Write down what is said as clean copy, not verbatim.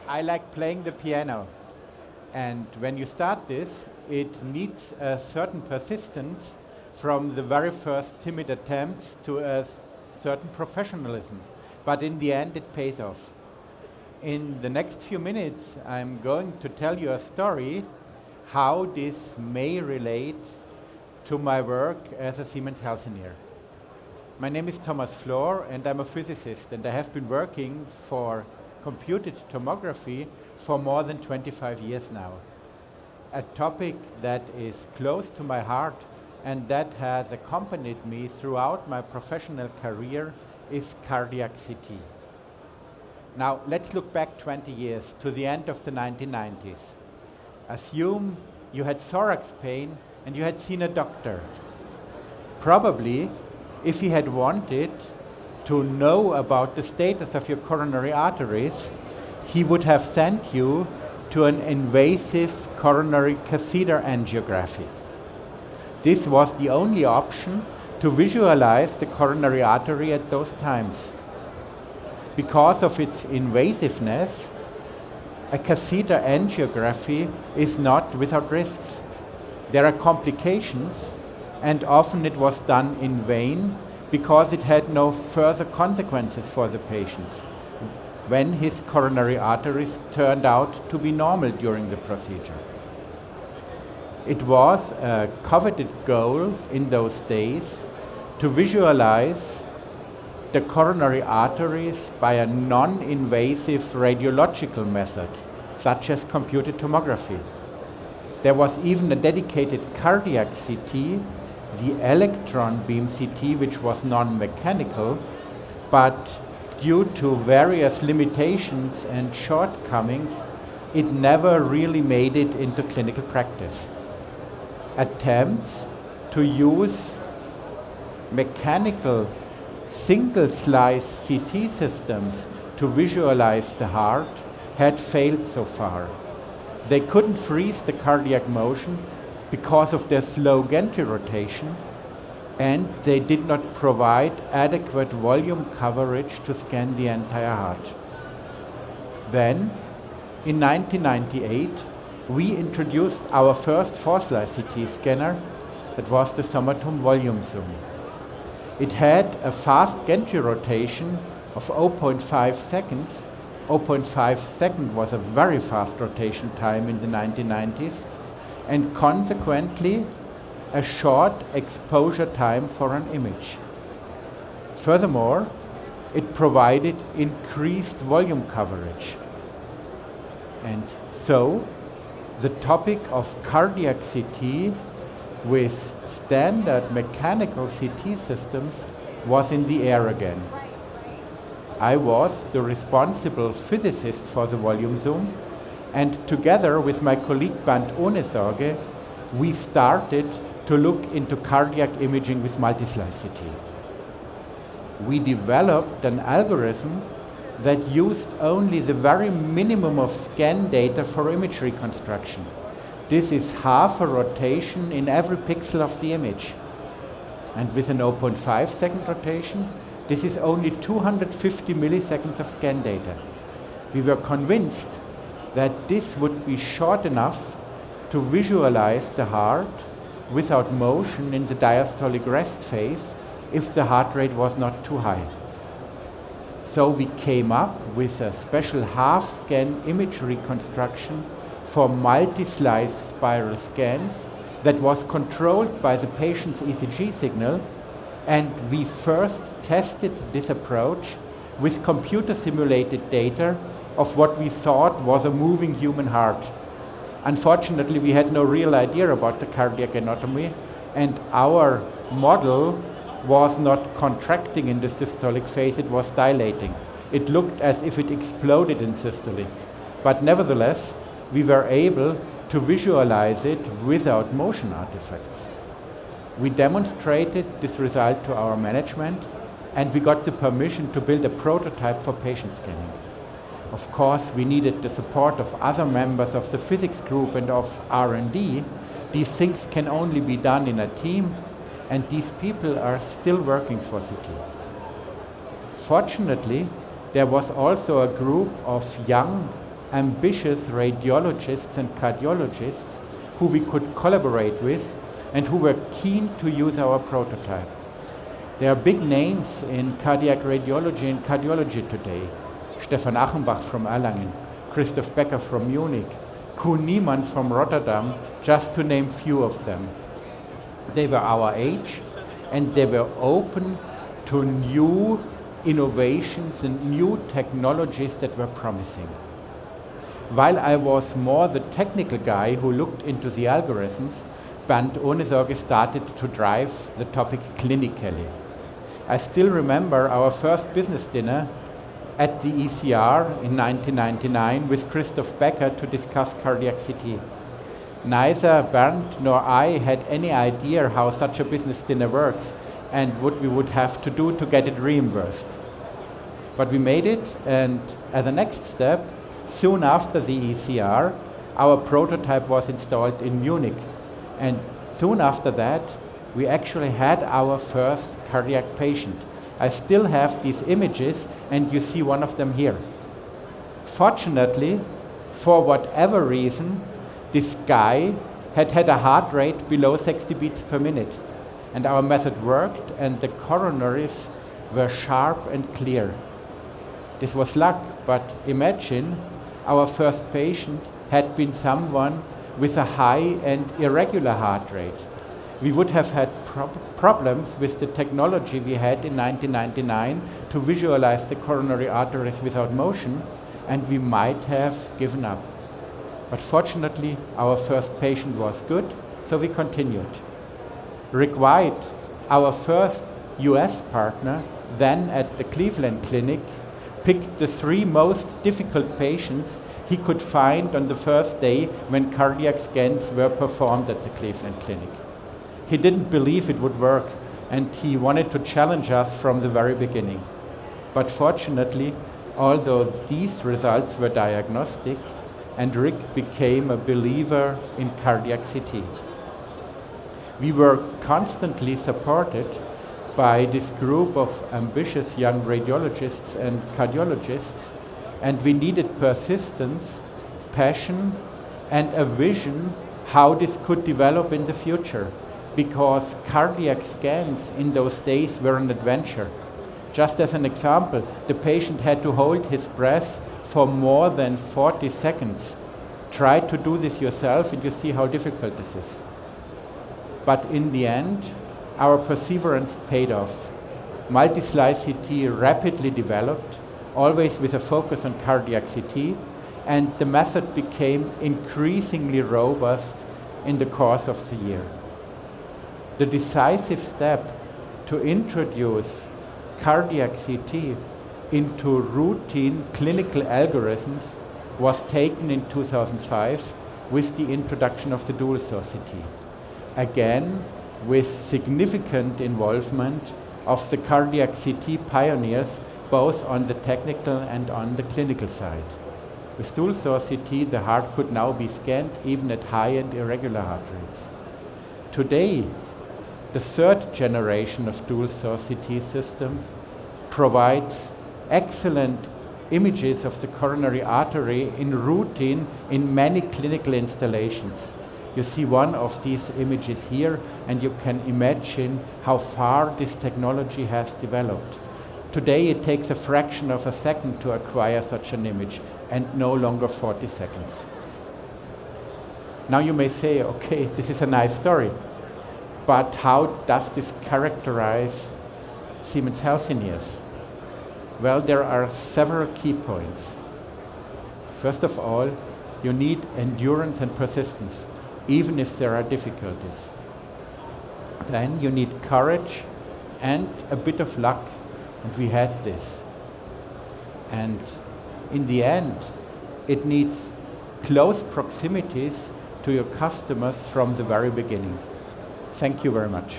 I like playing the piano. And when you start this, it needs a certain persistence from the very first timid attempts to a certain professionalism. But in the end, it pays off. In the next few minutes, I'm going to tell you a story how this may relate to my work as a Siemens Healthineer. My name is Thomas Flohr, and I'm a physicist, and I have been working for computed tomography for more than 25 years now. A topic that is close to my heart and that has accompanied me throughout my professional career is cardiac CT. Now, let's look back 20 years to the end of the 1990s. Assume you had thorax pain and you had seen a doctor. Probably, if he had wanted to know about the status of your coronary arteries, he would have sent you to an invasive coronary catheter angiography. This was the only option to visualize the coronary artery at those times. Because of its invasiveness, a catheter angiography is not without risks. There are complications, and often it was done in vain because it had no further consequences for the patients when his coronary arteries turned out to be normal during the procedure. It was a coveted goal in those days to visualize the coronary arteries by a non-invasive radiological method, such as computed tomography. There was even a dedicated cardiac CT, the Electron Beam CT, which was non-mechanical, but due to various limitations and shortcomings, it never really made it into clinical practice. Attempts to use mechanical single-slice CT systems to visualize the heart had failed so far. They couldn't freeze the cardiac motion because of their slow gantry rotation, and they did not provide adequate volume coverage to scan the entire heart. Then, in 1998, we introduced our first four-slice CT scanner, that was the Somatum Volume Zoom. It had a fast gantry rotation of 0.5 seconds. 0.5 seconds was a very fast rotation time in the 1990s, and consequently a short exposure time for an image. Furthermore, it provided increased volume coverage. And so, the topic of cardiac CT with standard mechanical CT systems was in the air again. I was the responsible physicist for the volume zoom, and together with my colleague Bernd Ohnesorge, we started to look into cardiac imaging with multi-slice CT. We developed an algorithm that used only the very minimum of scan data for image reconstruction. This is half a rotation in every pixel of the image. And with an 0.5 second rotation, this is only 250 milliseconds of scan data. We were convinced that this would be short enough to visualize the heart without motion in the diastolic rest phase if the heart rate was not too high. So we came up with a special half-scan image reconstruction for multi-slice spiral scans that was controlled by the patient's ECG signal, and we first tested this approach with computer-simulated data of what we thought was a moving human heart. Unfortunately, we had no real idea about the cardiac anatomy, and our model was not contracting in the systolic phase, it was dilating. It looked as if it exploded in systole. But nevertheless, we were able to visualize it without motion artifacts. We demonstrated this result to our management, and we got the permission to build a prototype for patient scanning. Of course, we needed the support of other members of the physics group and of R&D. These things can only be done in a team, and these people are still working for CT. Fortunately, there was also a group of young ambitious radiologists and cardiologists who we could collaborate with and who were keen to use our prototype. There are big names in cardiac radiology and cardiology today. Stefan Achenbach from Erlangen, Christoph Becker from Munich, Koen Niemann from Rotterdam, just to name few of them. They were our age and they were open to new innovations and new technologies that were promising. While I was more the technical guy who looked into the algorithms, Bernd Ohnesorge started to drive the topic clinically. I still remember our first business dinner at the ECR in 1999 with Christoph Becker to discuss cardiac CT. Neither Bernd nor I had any idea how such a business dinner works and what we would have to do to get it reimbursed. But we made it, and as a next step, soon after the ECR, our prototype was installed in Munich. And soon after that, we actually had our first cardiac patient. I still have these images, and you see one of them here. Fortunately, for whatever reason, this guy had a heart rate below 60 beats per minute. And our method worked, and the coronaries were sharp and clear. This was luck, but imagine our first patient had been someone with a high and irregular heart rate. We would have had problems with the technology we had in 1999 to visualize the coronary arteries without motion, and we might have given up. But fortunately, our first patient was good, so we continued. Rick White, our first US partner, then at the Cleveland Clinic, picked the 3 most difficult patients he could find on the first day when cardiac scans were performed at the Cleveland Clinic. He didn't believe it would work, and he wanted to challenge us from the very beginning. But fortunately, although these results were diagnostic, and Rick became a believer in cardiac CT. We were constantly supported by this group of ambitious young radiologists and cardiologists, and we needed persistence, passion, and a vision how this could develop in the future, because cardiac scans in those days were an adventure. Just as an example, the patient had to hold his breath for more than 40 seconds. Try to do this yourself and you see how difficult this is. But in the end, our perseverance paid off. Multi-slice CT rapidly developed, always with a focus on cardiac CT, and the method became increasingly robust in the course of the year. The decisive step to introduce cardiac CT into routine clinical algorithms was taken in 2005 with the introduction of the dual source CT. Again, with significant involvement of the cardiac CT pioneers, both on the technical and on the clinical side. With dual source CT, the heart could now be scanned even at high and irregular heart rates. Today, the 3rd generation of dual source CT systems provides excellent images of the coronary artery in routine in many clinical installations. You see one of these images here, and you can imagine how far this technology has developed. Today it takes a fraction of a second to acquire such an image, and no longer 40 seconds. Now you may say, okay, this is a nice story, but how does this characterize Siemens Healthineers? Well, there are several key points. First of all, you need endurance and persistence, even if there are difficulties. Then you need courage and a bit of luck, and we had this. And in the end, it needs close proximities to your customers from the very beginning. Thank you very much.